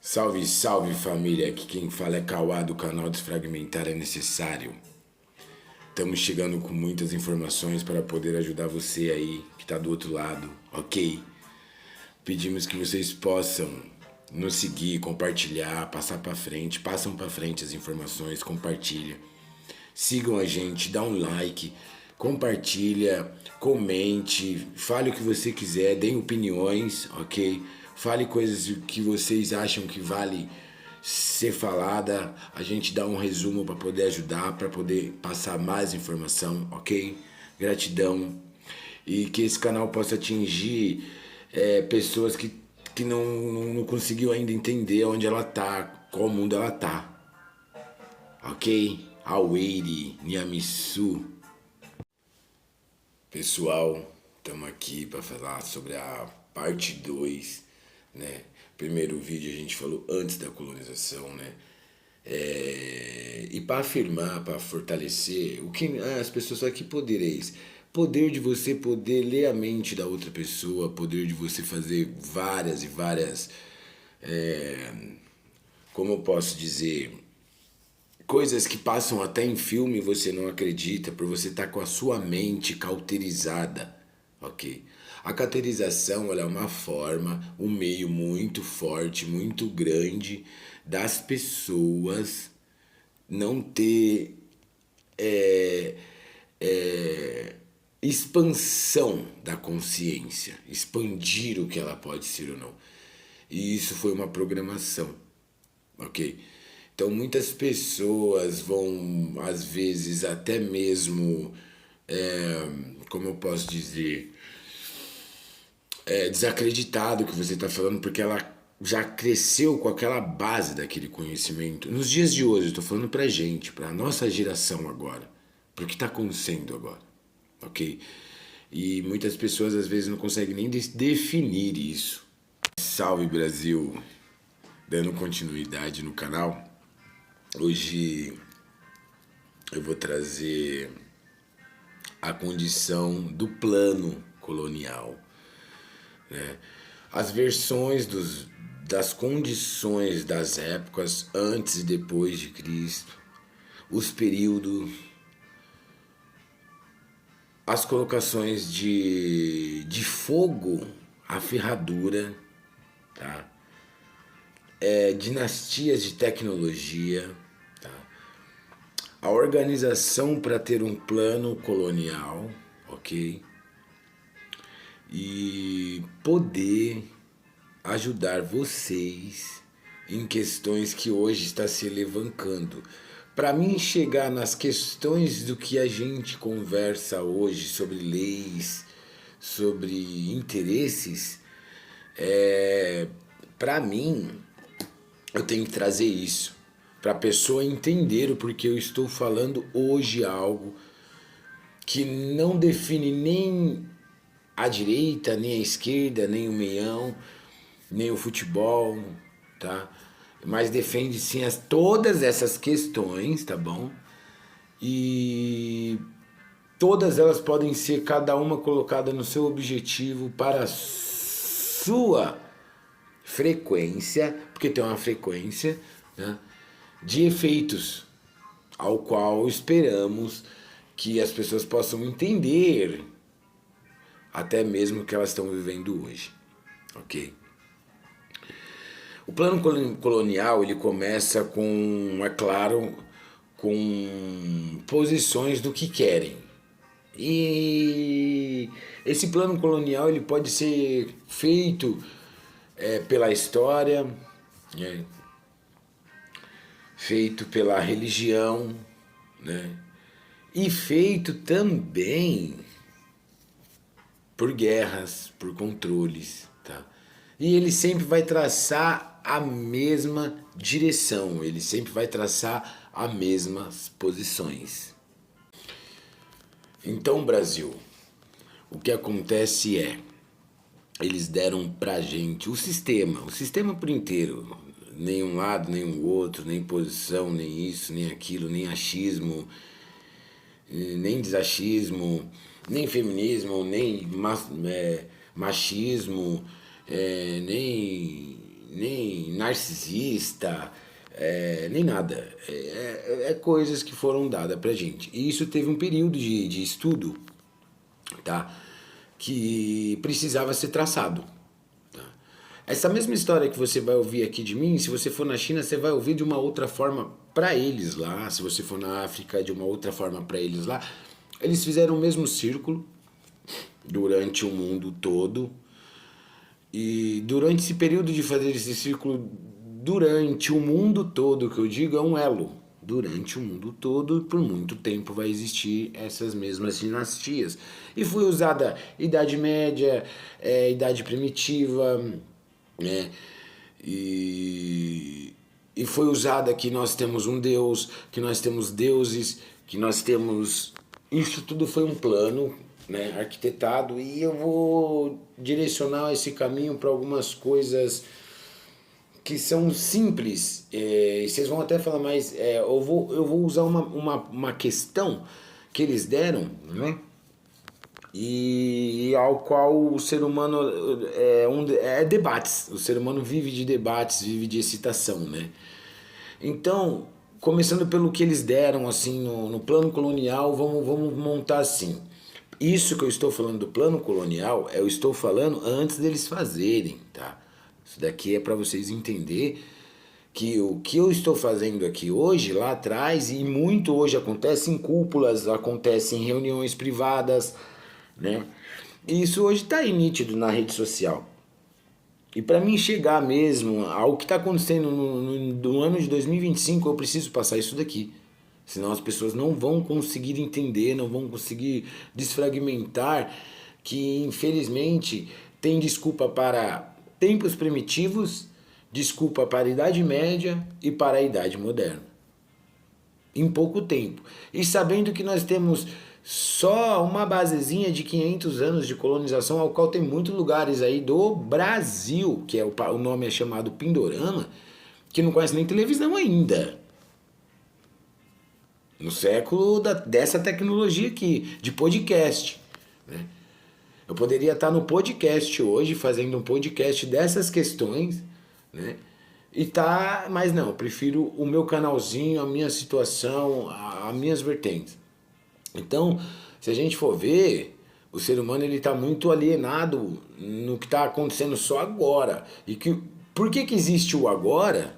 Salve, salve família, aqui quem fala é Cauã do canal Desfragmentar é Necessário. Estamos chegando com muitas informações para poder ajudar você aí que está do outro lado, ok? Pedimos que vocês possam nos seguir, compartilhar, passam para frente as informações, compartilha. Sigam a gente, dá um like, compartilha, comente, fale o que você quiser, deem opiniões, ok? Fale coisas que vocês acham que vale ser falada. A gente dá um resumo para poder ajudar, para poder passar mais informação, ok? Gratidão. E que esse canal possa atingir pessoas que não conseguiu ainda entender onde ela tá, qual mundo ela tá. Ok? Aweri, Nyamisu. Pessoal, estamos aqui para falar sobre a parte 2, né? Primeiro vídeo a gente falou antes da colonização, né? E para afirmar, para fortalecer, o que as pessoas falam, que poder é esse? Poder de você poder ler a mente da outra pessoa, poder de você fazer várias e várias, como eu posso dizer, coisas que passam até em filme e você não acredita, por você estar com a sua mente cauterizada, ok? A cauterização ela é uma forma, um meio muito forte, muito grande das pessoas não ter expansão da consciência, expandir o que ela pode ser ou não. E isso foi uma programação, ok? Então muitas pessoas vão, às vezes, até mesmo, como eu posso dizer, desacreditado que você está falando, porque ela já cresceu com aquela base daquele conhecimento. Nos dias de hoje, eu estou falando pra gente, pra nossa geração agora, pro que está acontecendo agora, ok? E muitas pessoas às vezes não conseguem nem definir isso. Salve Brasil! Dando continuidade no canal, hoje eu vou trazer a condição do plano colonial, né? As versões das condições das épocas antes e depois de Cristo, os períodos, as colocações de fogo à ferradura, tá? Dinastias de tecnologia, tá? A organização para ter um plano colonial, ok? E poder ajudar vocês em questões que hoje está se levantando. Para mim chegar nas questões do que a gente conversa hoje sobre leis, sobre interesses, para mim eu tenho que trazer isso para a pessoa entender o porquê eu estou falando hoje algo que não define nem a direita, nem a esquerda, nem o meião, nem o futebol, tá? Mas defende sim todas essas questões, tá bom? E todas elas podem ser cada uma colocada no seu objetivo para a sua frequência, porque tem uma frequência, né, de efeitos, ao qual esperamos que as pessoas possam entender até mesmo o que elas estão vivendo hoje, ok? O plano colonial ele começa com, é claro, com posições do que querem. E esse plano colonial ele pode ser feito pela história, né? Feito pela religião, né? E feito também por guerras, por controles, tá? E ele sempre vai traçar a mesma direção, ele sempre vai traçar as mesmas posições. Então, Brasil, o que acontece eles deram pra gente o sistema por inteiro, nem um lado, nem o outro, nem posição, nem isso, nem aquilo, nem achismo, nem desachismo, nem feminismo, nem machismo, nem nem narcisista, nem nada. É coisas que foram dadas pra gente. E isso teve um período de estudo, tá? Que precisava ser traçado. Tá? Essa mesma história que você vai ouvir aqui de mim, se você for na China, você vai ouvir de uma outra forma para eles lá. Se você for na África, de uma outra forma para eles lá. Eles fizeram o mesmo círculo durante o mundo todo. E durante esse período de fazer esse círculo, durante o mundo todo, que eu digo, é um elo. Durante o mundo todo, por muito tempo, vai existir essas mesmas dinastias. E foi usada Idade Média, Idade Primitiva, né? E foi usada que nós temos um Deus, que nós temos deuses, que nós temos... Isso tudo foi um plano, né, arquitetado, e eu vou direcionar esse caminho para algumas coisas que são simples, e vocês vão até falar, mas eu vou usar uma questão que eles deram, né? E ao qual o ser humano debates, o ser humano vive de debates, vive de excitação, né? Então, começando pelo que eles deram assim no plano colonial, vamos montar assim. Isso que eu estou falando do plano colonial, eu estou falando antes deles fazerem, tá? Isso daqui é para vocês entender que o que eu estou fazendo aqui hoje, lá atrás, e muito hoje acontece em cúpulas, acontece em reuniões privadas, né? E isso hoje está aí nítido na rede social. E para mim chegar mesmo ao que está acontecendo no ano de 2025, eu preciso passar isso daqui. Senão as pessoas não vão conseguir entender, não vão conseguir desfragmentar que, infelizmente, tem desculpa para tempos primitivos, desculpa para a Idade Média e para a Idade Moderna. Em pouco tempo. E sabendo que nós temos só uma basezinha de 500 anos de colonização, ao qual tem muitos lugares aí do Brasil, que o nome é chamado Pindorama, que não conhece nem televisão ainda. No século dessa tecnologia aqui, de podcast, né? Eu poderia estar no podcast hoje, fazendo um podcast dessas questões, né? Mas não, eu prefiro o meu canalzinho, a minha situação, as minhas vertentes. Então, se a gente for ver, o ser humano ele está muito alienado no que está acontecendo só agora. Por que existe o agora,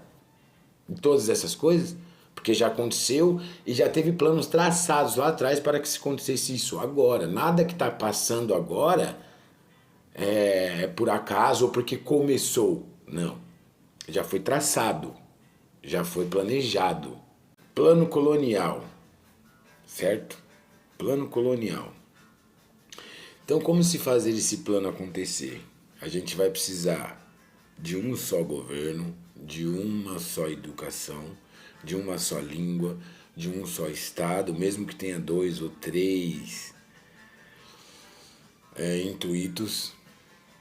em todas essas coisas? Porque já aconteceu e já teve planos traçados lá atrás para que se acontecesse isso agora. Nada que está passando agora é por acaso ou porque começou. Não. Já foi traçado. Já foi planejado. Plano colonial. Certo? Plano colonial. Então, como se fazer esse plano acontecer? A gente vai precisar de um só governo, de uma só educação, de uma só língua, de um só estado, mesmo que tenha 2 ou 3 intuitos.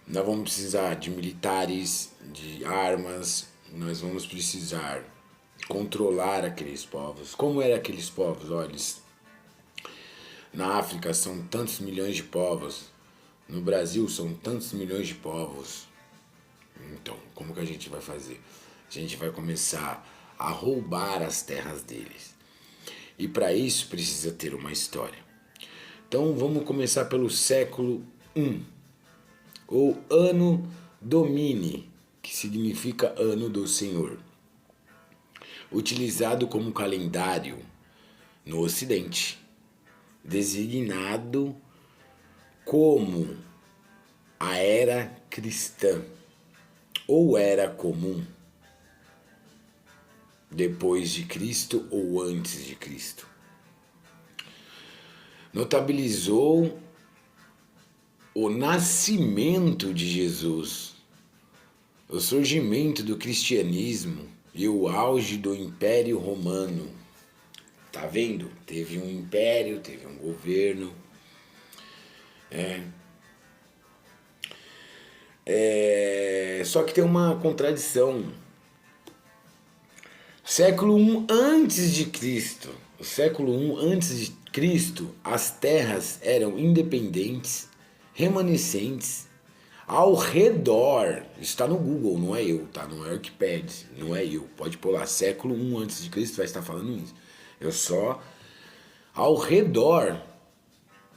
Nós vamos precisar de militares, de armas, nós vamos precisar controlar aqueles povos. Como eram aqueles povos? Olha, na África são tantos milhões de povos, no Brasil são tantos milhões de povos. Então, como que a gente vai fazer? A gente vai começar a roubar as terras deles. E para isso precisa ter uma história. Então vamos começar pelo século I, ou Anno Domini, que significa Ano do Senhor, utilizado como calendário no Ocidente, designado como a Era Cristã, ou Era Comum, depois de Cristo ou antes de Cristo. Notabilizou o nascimento de Jesus, o surgimento do cristianismo e o auge do Império Romano. Tá vendo? Teve um império, teve um governo. Só que tem uma contradição. Século I antes de Cristo. O século I antes de Cristo, as terras eram independentes, remanescentes, Ao redor, está no Google, não é eu, tá? Não é o Wikipedia, não é eu. Pode pôr lá, século I a.C. vai estar falando isso. Eu só ao redor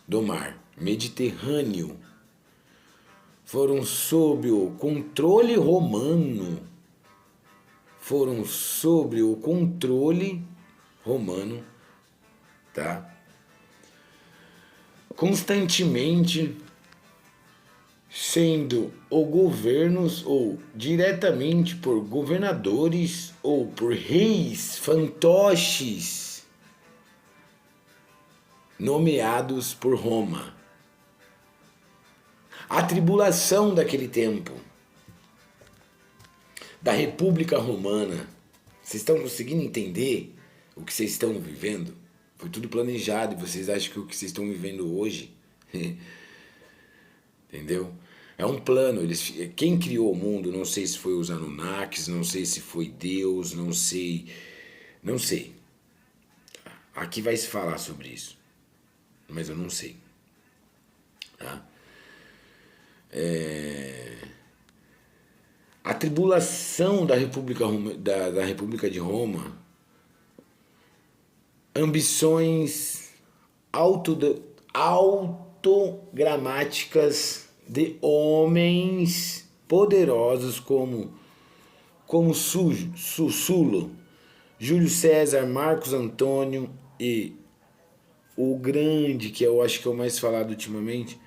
do mar Mediterrâneo foram sob o controle romano. Foram sob o controle romano, tá? Constantemente sendo ou governos ou diretamente por governadores ou por reis fantoches nomeados por Roma. A tribulação daquele tempo, da República Romana, vocês estão conseguindo entender o que vocês estão vivendo? Foi tudo planejado e vocês acham que o que vocês estão vivendo hoje, entendeu? É um plano. Quem criou o mundo, não sei se foi os Anunnakis, não sei se foi Deus, não sei. Aqui vai se falar sobre isso, mas eu não sei. Tá? A tribulação da República de Roma, ambições autogramáticas de homens poderosos como Sulo, Júlio César, Marcos Antônio e o grande, que eu acho que é o mais falado ultimamente,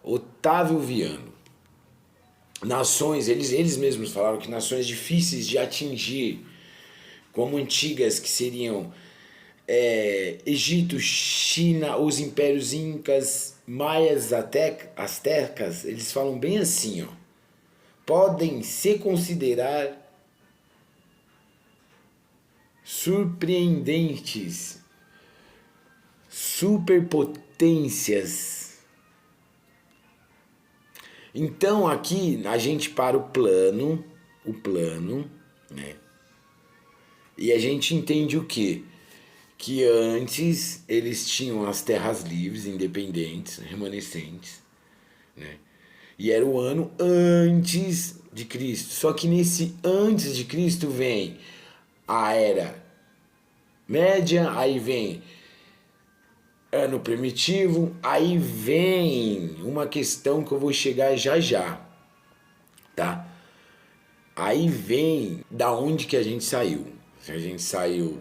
Otávio Viano. Nações, eles mesmos falaram que nações difíceis de atingir, como antigas, que seriam Egito, China, os impérios incas, maias, astecas, eles falam bem assim, ó, podem se considerar surpreendentes, superpotências. Então aqui a gente para o plano, né? E a gente entende o quê? Que antes eles tinham as terras livres, independentes, remanescentes, né? E era o ano antes de Cristo. Só que nesse antes de Cristo vem a Era Média, aí vem ano primitivo, aí vem uma questão que eu vou chegar já, tá? Aí vem da onde que a gente saiu. Se a gente saiu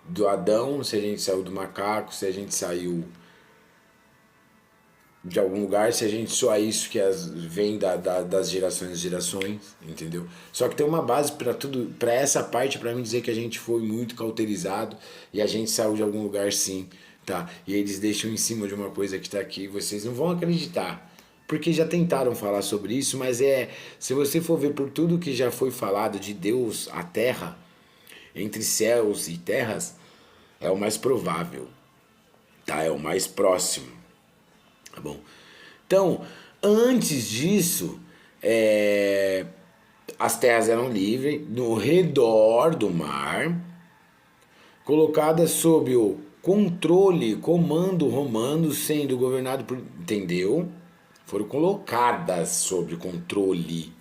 do Adão, se a gente saiu do macaco, se a gente saiu de algum lugar, se a gente só é isso que vem das gerações, entendeu? Só que tem uma base para tudo, para essa parte, para mim dizer que a gente foi muito cauterizado e a gente saiu de algum lugar sim, tá? E eles deixam em cima de uma coisa que tá aqui, vocês não vão acreditar. Porque já tentaram falar sobre isso, mas se você for ver por tudo que já foi falado de Deus, a terra, entre céus e terras, é o mais provável, tá? É o mais próximo, tá bom? Então, antes disso, as terras eram livres, no redor do mar, colocadas sob o controle, comando romano, sendo governado por... Entendeu? Foram colocadas sob controle.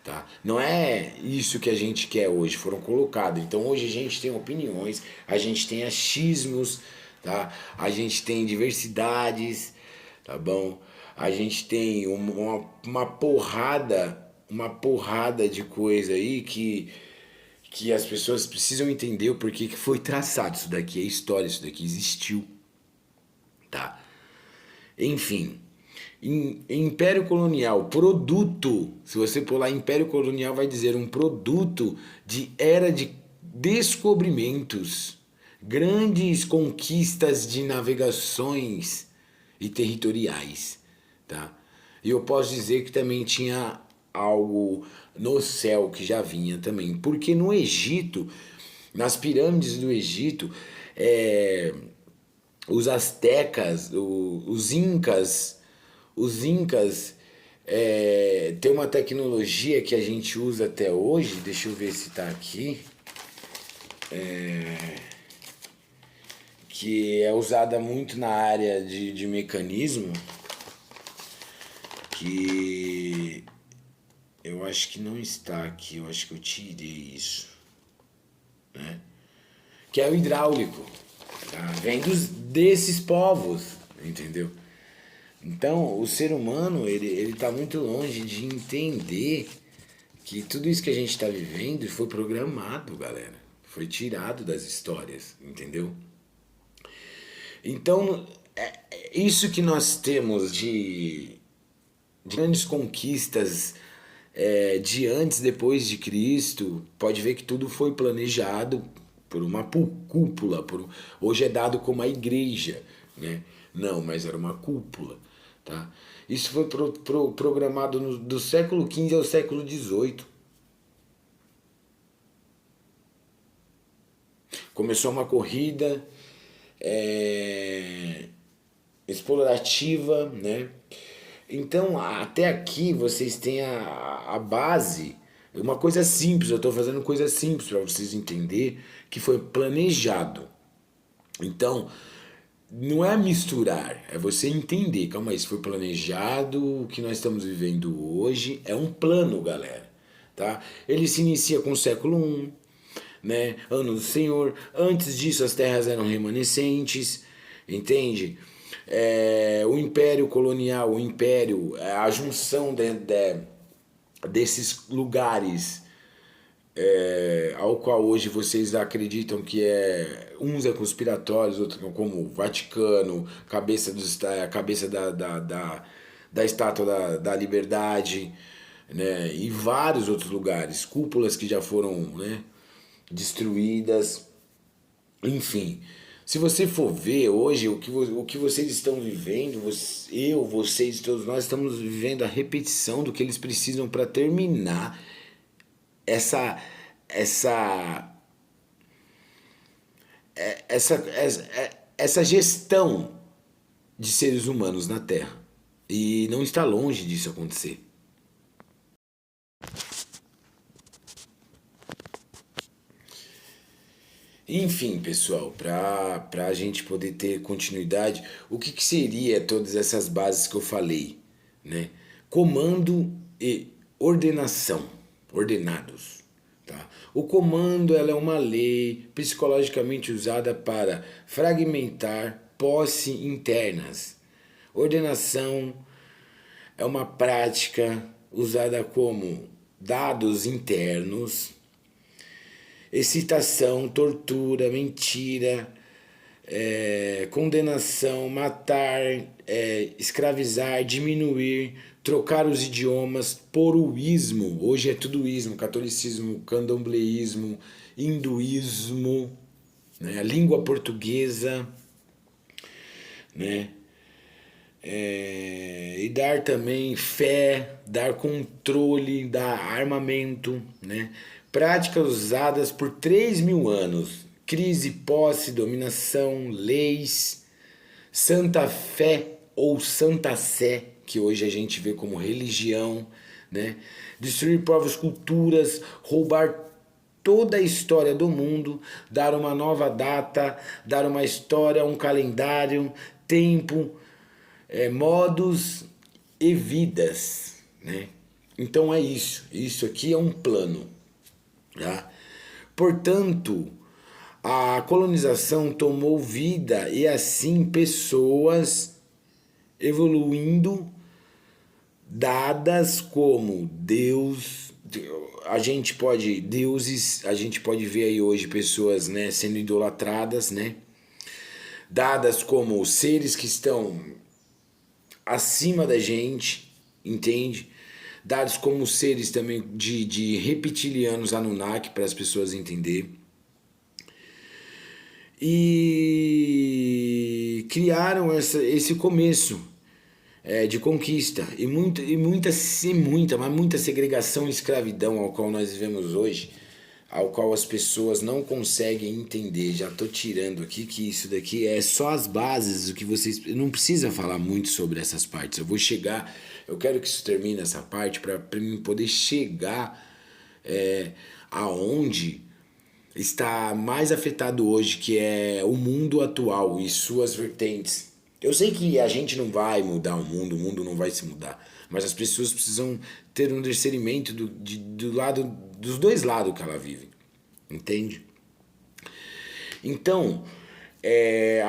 Tá? Não é isso que a gente quer hoje, foram colocados. Então hoje a gente tem opiniões, a gente tem achismos, tá? A gente tem diversidades, tá bom? A gente tem uma porrada de coisa aí que as pessoas precisam entender o porquê que foi traçado. Isso daqui é história, isso daqui existiu, tá? Enfim... Império Colonial, produto, se você pular Império Colonial vai dizer um produto de era de descobrimentos, grandes conquistas de navegações e territoriais, tá? E eu posso dizer que também tinha algo no céu que já vinha também, porque no Egito, nas pirâmides do Egito, os astecas, os incas têm uma tecnologia que a gente usa até hoje, deixa eu ver se está aqui, que é usada muito na área de mecanismo, que Eu acho que não está aqui, eu acho que eu tirei isso, né? Que é o hidráulico, tá? Vem desses povos, entendeu? Então, o ser humano, ele tá muito longe de entender que tudo isso que a gente está vivendo foi programado, galera. Foi tirado das histórias, entendeu? Então, isso que nós temos de grandes conquistas de antes e depois de Cristo, pode ver que tudo foi planejado por uma cúpula. Hoje é dado como a igreja, né? Não, mas era uma cúpula. Tá? Isso foi programado do século XV ao século XVIII. Começou uma corrida explorativa, né? Então, até aqui vocês têm a base, uma coisa simples, eu estou fazendo coisa simples para vocês entenderem que foi planejado. Então, não é misturar, é você entender, calma aí, isso foi planejado, o que nós estamos vivendo hoje é um plano, galera, tá? Ele se inicia com o século I, né? Ano do Senhor, antes disso as terras eram remanescentes, entende? O império colonial, o império, a junção desses lugares ao qual hoje vocês acreditam que uns é conspiratórios, outros como o Vaticano, cabeça da estátua da liberdade, né? E vários outros lugares, cúpulas que já foram, né, destruídas, enfim. Se você for ver hoje o que vocês estão vivendo, vocês, todos nós estamos vivendo a repetição do que eles precisam para terminar essa essa essa gestão de seres humanos na Terra. E não está longe disso acontecer. Enfim, pessoal, para a gente poder ter continuidade, o que seria todas essas bases que eu falei, né? Comando e ordenação, ordenados. Tá? O comando ela é uma lei psicologicamente usada para fragmentar posse internas. Ordenação é uma prática usada como dados internos, excitação, tortura, mentira, condenação, matar, escravizar, diminuir, trocar os idiomas por o ismo. Hoje é tudo ismo, catolicismo, candombleísmo, hinduísmo, né? A língua portuguesa, né? E dar também fé, dar controle, dar armamento, né? Práticas usadas por 3.000 anos. Crise, posse, dominação, leis, Santa Fé ou Santa Sé, que hoje a gente vê como religião, né? Destruir povos, culturas, roubar toda a história do mundo, dar uma nova data, dar uma história, um calendário, tempo, modos e vidas, né? Então é isso. Isso aqui é um plano, tá? Portanto, a colonização tomou vida e assim pessoas evoluindo dadas como Deus. A gente pode ver aí hoje pessoas, né, sendo idolatradas, né? Dadas como seres que estão acima da gente, entende? Dados como seres também de reptilianos Anunnaki, para as pessoas entenderem. E criaram esse começo de conquista e muita segregação e escravidão ao qual nós vivemos hoje, ao qual as pessoas não conseguem entender. Já estou tirando aqui que isso daqui é só as bases, o que vocês não precisa falar muito sobre essas partes. Eu quero que isso termine essa parte para mim poder chegar aonde está mais afetado hoje, que é o mundo atual e suas vertentes. Eu sei que a gente não vai mudar o mundo não vai se mudar, mas as pessoas precisam ter um discernimento do lado, dos dois lados que ela vive, entende? Então,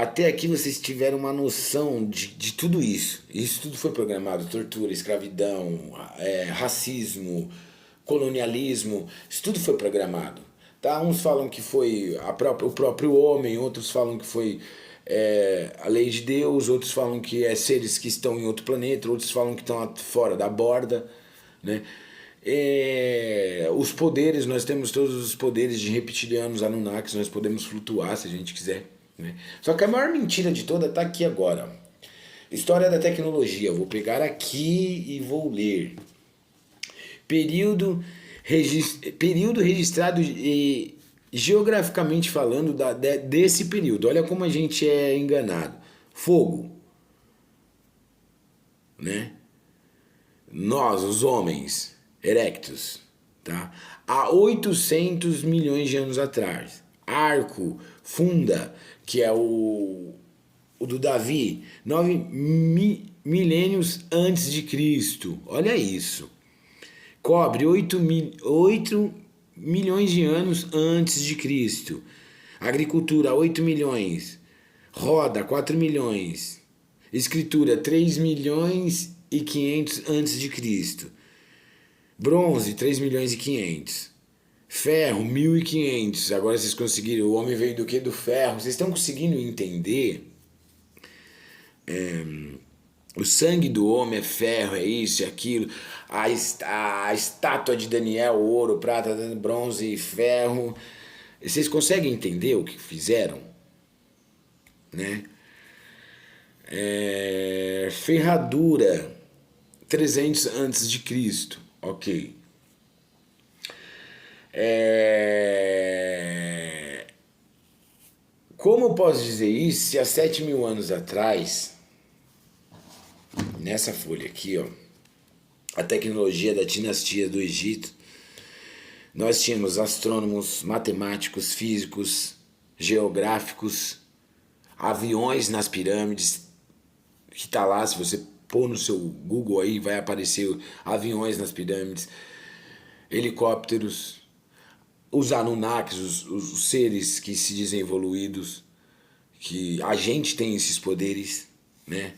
até aqui vocês tiveram uma noção de tudo isso. Isso tudo foi programado: tortura, escravidão, racismo, colonialismo, isso tudo foi programado. Tá? Uns falam que foi o próprio homem, outros falam que foi a lei de Deus, outros falam que é seres que estão em outro planeta, outros falam que estão fora da borda, né? Os poderes, nós temos todos os poderes de reptilianos, Anunnakis, nós podemos flutuar se a gente quiser, né? Só que a maior mentira de toda está aqui agora. História da tecnologia, eu vou pegar aqui e vou ler. Período registrado geograficamente falando desse período. Olha como a gente é enganado. Fogo, né? Nós, os homens erectus, tá? Há 800 milhões de anos atrás. Arco, funda, que é o do Davi, 9 milênios antes de Cristo. Olha isso. Cobre 8 milhões de anos antes de Cristo. Agricultura, 8 milhões. Roda, 4 milhões. Escritura, 3 milhões e 500 antes de Cristo. Bronze, 3 milhões e 500. Ferro, 1.500. Agora vocês conseguiram. O homem veio do que? Do ferro. Vocês estão conseguindo entender? O sangue do homem é ferro, é isso, é aquilo. A estátua de Daniel, ouro, prata, bronze e ferro. Vocês conseguem entender o que fizeram? Né? Ferradura, 300 antes de Cristo. Ok. Como eu posso dizer isso se há 7.000 anos atrás, nessa folha aqui, ó, a tecnologia da dinastia do Egito, nós tínhamos astrônomos, matemáticos, físicos, geográficos, aviões nas pirâmides, que está lá, se você pôr no seu Google aí, vai aparecer aviões nas pirâmides, helicópteros, os Anunnakis, os seres que se dizem evoluídos, que a gente tem esses poderes, né?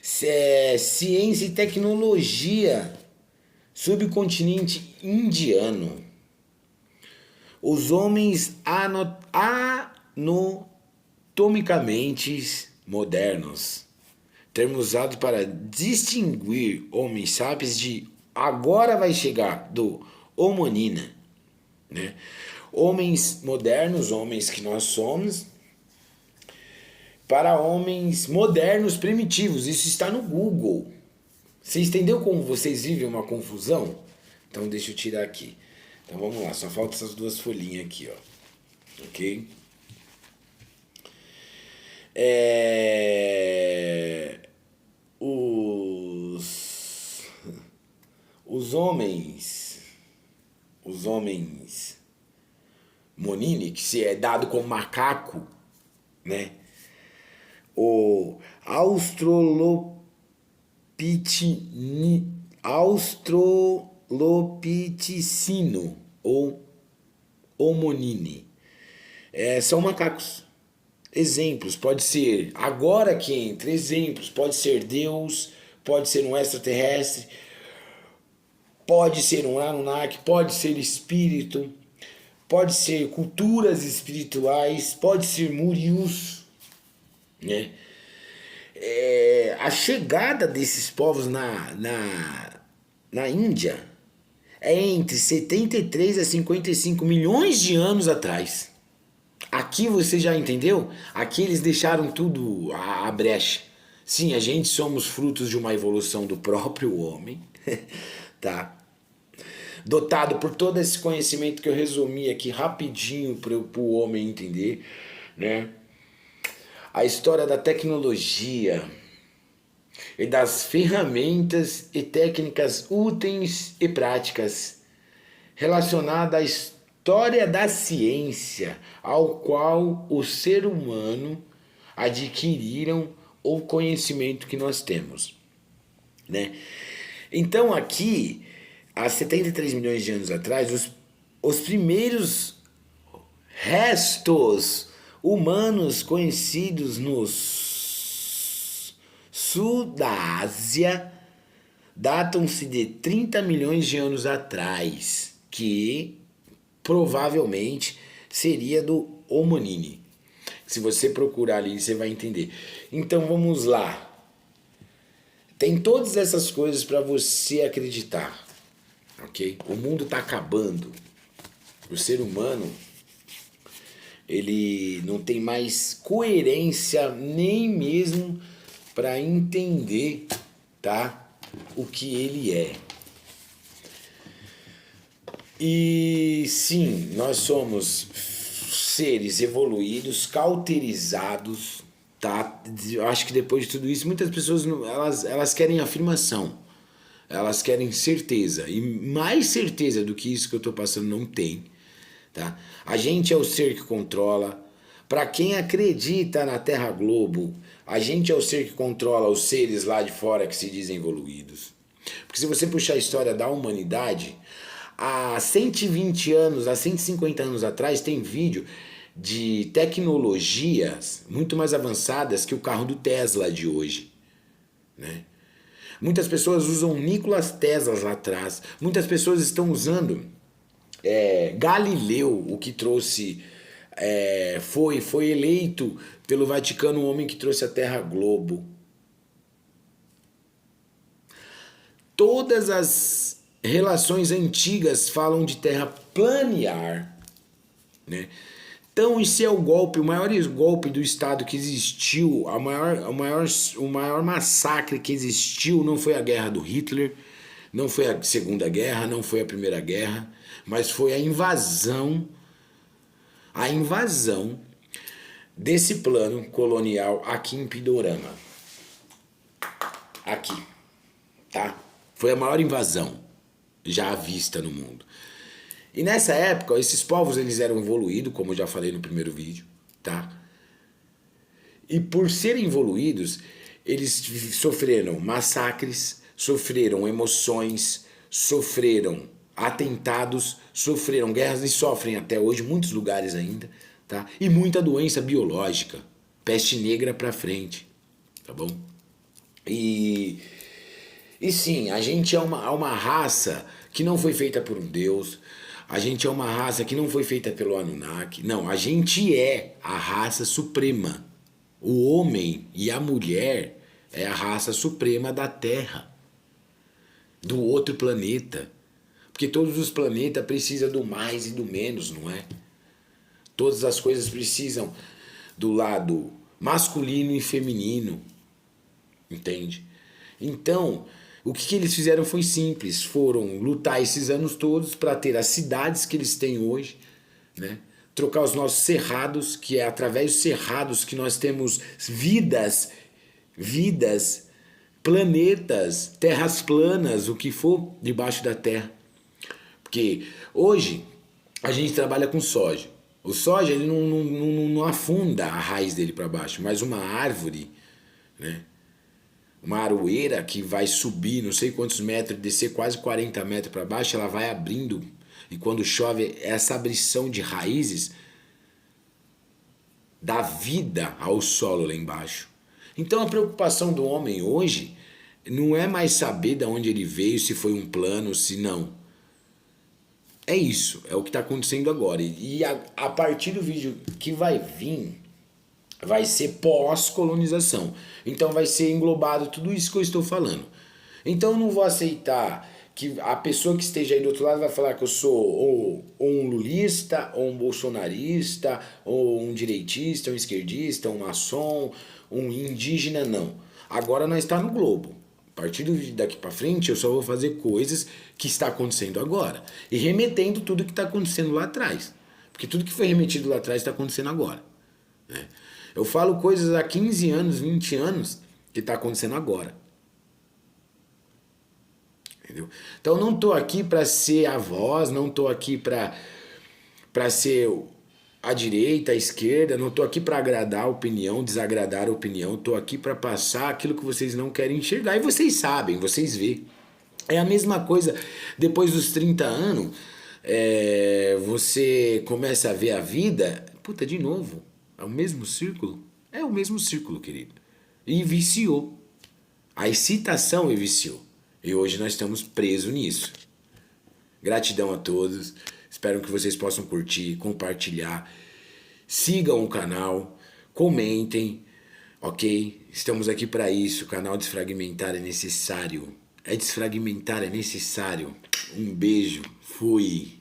Ciência e tecnologia, subcontinente indiano, os homens anatomicamente modernos, termo usado para distinguir homens sapiens de agora vai chegar do homonina, né? Homens modernos, homens que nós somos, para homens modernos primitivos. Isso está no Google. Você entendeu como vocês vivem uma confusão? Então deixa eu tirar aqui. Então vamos lá, só falta essas duas folhinhas aqui, ó. Ok? Os homens Monini, que se é dado como macaco, né? O Australopiticino ou Homonini. São macacos. Exemplos, pode ser, agora que entra, exemplos, pode ser Deus, pode ser um extraterrestre, pode ser um Anunnaki, pode ser espírito, pode ser culturas espirituais, pode ser Murius, né? A chegada desses povos na Índia é entre 73 a 55 milhões de anos atrás. Aqui você já entendeu? Aqui eles deixaram tudo a brecha. Sim, a gente somos frutos de uma evolução do próprio homem, tá? Dotado por todo esse conhecimento que eu resumi aqui rapidinho para o homem entender, né? A história da tecnologia e das ferramentas e técnicas úteis e práticas relacionada à história da ciência, ao qual o ser humano adquiriram o conhecimento que nós temos, né? Então aqui, há 73 milhões de anos atrás, os primeiros restos humanos conhecidos no sul da Ásia datam-se de 30 milhões de anos atrás, que provavelmente seria do Hominine. Se você procurar ali, você vai entender. Então vamos lá. Tem todas essas coisas para você acreditar, ok? O mundo está acabando. O ser humano, ele não tem mais coerência nem mesmo para entender, tá? O que ele é. E sim, nós somos seres evoluídos, cauterizados, tá? Eu acho que depois de tudo isso, muitas pessoas elas querem afirmação, elas querem certeza, e mais certeza do que isso que eu estou passando não tem, tá? A gente é o ser que controla. Para quem acredita na Terra Globo, a gente é o ser que controla os seres lá de fora que se dizem evoluídos. Porque se você puxar a história da humanidade, há 120 anos, há 150 anos atrás, tem vídeo de tecnologias muito mais avançadas que o carro do Tesla de hoje, né? Muitas pessoas usam Nikola Tesla lá atrás. Muitas pessoas estão usando Galileu, o que trouxe... foi eleito pelo Vaticano o homem que trouxe a Terra Globo. Todas as relações antigas falam de terra planear, né? Então esse é o golpe, o maior golpe do Estado que existiu, o maior massacre que existiu não foi a guerra do Hitler, não foi a Segunda Guerra, não foi a Primeira Guerra, mas foi a invasão desse plano colonial aqui em Pindorama. Aqui, tá? Foi a maior invasão já vista no mundo. E nessa época, esses povos eles eram evoluídos, como eu já falei no primeiro vídeo, tá? E por serem evoluídos, eles sofreram massacres, sofreram emoções, sofreram atentados, sofreram guerras e sofrem até hoje, muitos lugares ainda, tá? E muita doença biológica, peste negra pra frente, tá bom? E sim, a gente é uma raça que não foi feita por um Deus, a gente é uma raça que não foi feita pelo Anunnaki, não, a gente é a raça suprema. O homem e a mulher é a raça suprema da Terra, do outro planeta. Porque todos os planetas precisam do mais e do menos, não é? Todas as coisas precisam do lado masculino e feminino, entende? Então, o que eles fizeram foi simples, foram lutar esses anos todos para ter as cidades que eles têm hoje, né? Trocar os nossos cerrados, que é através dos cerrados que nós temos vidas, planetas, terras planas, o que for debaixo da terra. Porque hoje a gente trabalha com soja. O soja ele não afunda a raiz dele para baixo, mas uma árvore, né? Uma aroeira que vai subir não sei quantos metros, descer quase 40 metros para baixo, ela vai abrindo. E quando chove, essa abrição de raízes dá vida ao solo lá embaixo. Então a preocupação do homem hoje não é mais saber de onde ele veio, se foi um plano, se não. É isso, é o que está acontecendo agora. E a partir do vídeo que vai vir, vai ser pós-colonização. Então vai ser englobado tudo isso que eu estou falando. Então eu não vou aceitar que a pessoa que esteja aí do outro lado vai falar que eu sou ou um lulista, ou um bolsonarista, ou um direitista, um esquerdista, um maçom, um indígena, não. Agora nós está no globo. A partir daqui para frente eu só vou fazer coisas que está acontecendo agora. E remetendo tudo que está acontecendo lá atrás. Porque tudo que foi remetido lá atrás está acontecendo agora, né? Eu falo coisas há 15 anos, 20 anos que está acontecendo agora. Entendeu? Então não estou aqui para ser a voz, não estou aqui para ser a direita, a esquerda, não estou aqui para agradar a opinião, desagradar a opinião, estou aqui para passar aquilo que vocês não querem enxergar. E vocês sabem, vocês vê. É a mesma coisa, depois dos 30 anos, você começa a ver a vida, puta, de novo, é o mesmo círculo? É o mesmo círculo, querido. E viciou. A excitação e viciou. E hoje nós estamos presos nisso. Gratidão a todos. Espero que vocês possam curtir, compartilhar. Sigam o canal, comentem, ok? Estamos aqui para isso. O canal Desfragmentar é necessário. É desfragmentar, é necessário. Um beijo. Fui.